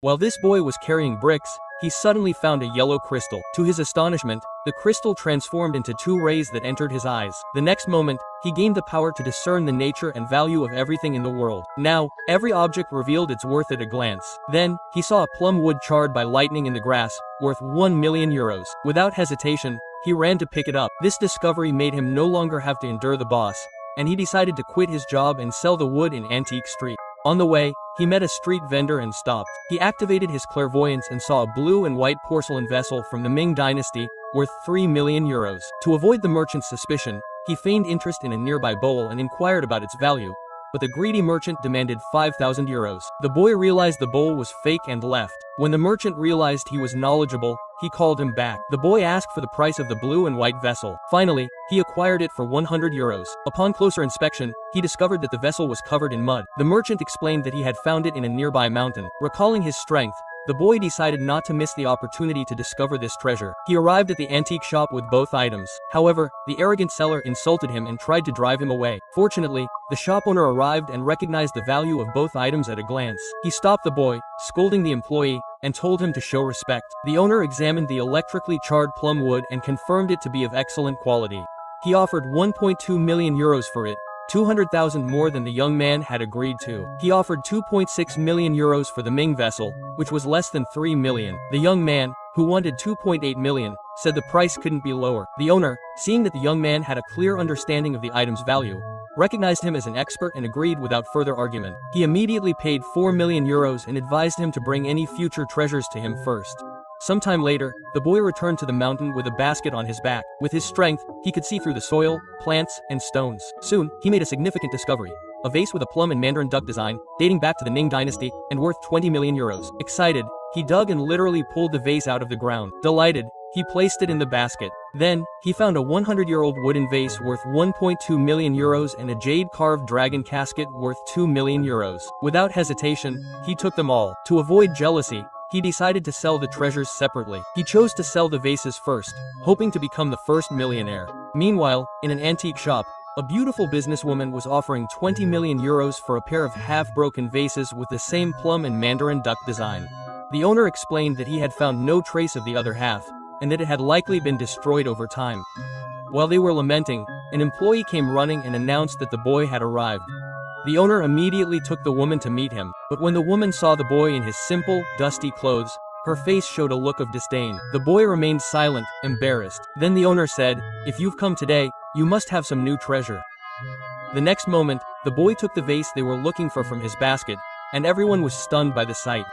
While this boy was carrying bricks, he suddenly found a yellow crystal. To his astonishment, the crystal transformed into 2 rays that entered his eyes. The next moment, he gained the power to discern the nature and value of everything in the world. Now, every object revealed its worth at a glance. Then, he saw a plum wood charred by lightning in the grass, worth 1 million euros. Without hesitation, he ran to pick it up. This discovery made him no longer have to endure the boss, and he decided to quit his job and sell the wood in antique street. On the way, he met a street vendor and stopped. He activated his clairvoyance and saw a blue and white porcelain vessel from the Ming dynasty, worth 3 million euros. To avoid the merchant's suspicion, he feigned interest in a nearby bowl and inquired about its value, but the greedy merchant demanded 5,000 euros. The boy realized the bowl was fake and left. When the merchant realized he was knowledgeable, he called him back. The boy asked for the price of the blue and white vessel. Finally, he acquired it for 100 euros. Upon closer inspection, he discovered that the vessel was covered in mud. The merchant explained that he had found it in a nearby mountain. Recalling his strength, the boy decided not to miss the opportunity to discover this treasure. He arrived at the antique shop with both items. However, the arrogant seller insulted him and tried to drive him away. Fortunately, the shop owner arrived and recognized the value of both items at a glance. He stopped the boy, scolding the employee, and told him to show respect. The owner examined the electrically charred plum wood and confirmed it to be of excellent quality. He offered 1.2 million euros for it, 200,000 more than the young man had agreed to. He offered 2.6 million euros for the Ming vessel, which was less than 3 million. The young man, who wanted 2.8 million, said the price couldn't be lower. The owner, seeing that the young man had a clear understanding of the item's value, recognized him as an expert and agreed without further argument. He immediately paid 4 million euros and advised him to bring any future treasures to him first. Sometime later, the boy returned to the mountain with a basket on his back. With his strength, he could see through the soil, plants, and stones. Soon, he made a significant discovery: a vase with a plum and mandarin duck design, dating back to the Ming dynasty, and worth 20 million euros. Excited, he dug and literally pulled the vase out of the ground. Delighted, he placed it in the basket. Then, he found a 100-year-old wooden vase worth 1.2 million euros and a jade-carved dragon casket worth 2 million euros. Without hesitation, he took them all. To avoid jealousy, he decided to sell the treasures separately. He chose to sell the vases first, hoping to become the first millionaire. Meanwhile, in an antique shop, a beautiful businesswoman was offering 20 million euros for a pair of half-broken vases with the same plum and mandarin duck design. The owner explained that he had found no trace of the other half, and that it had likely been destroyed over time. While they were lamenting, an employee came running and announced that the boy had arrived. The owner immediately took the woman to meet him, but when the woman saw the boy in his simple, dusty clothes, her face showed a look of disdain. The boy remained silent, embarrassed. Then the owner said, "If you've come today, you must have some new treasure." The next moment, the boy took the vase they were looking for from his basket, and everyone was stunned by the sight.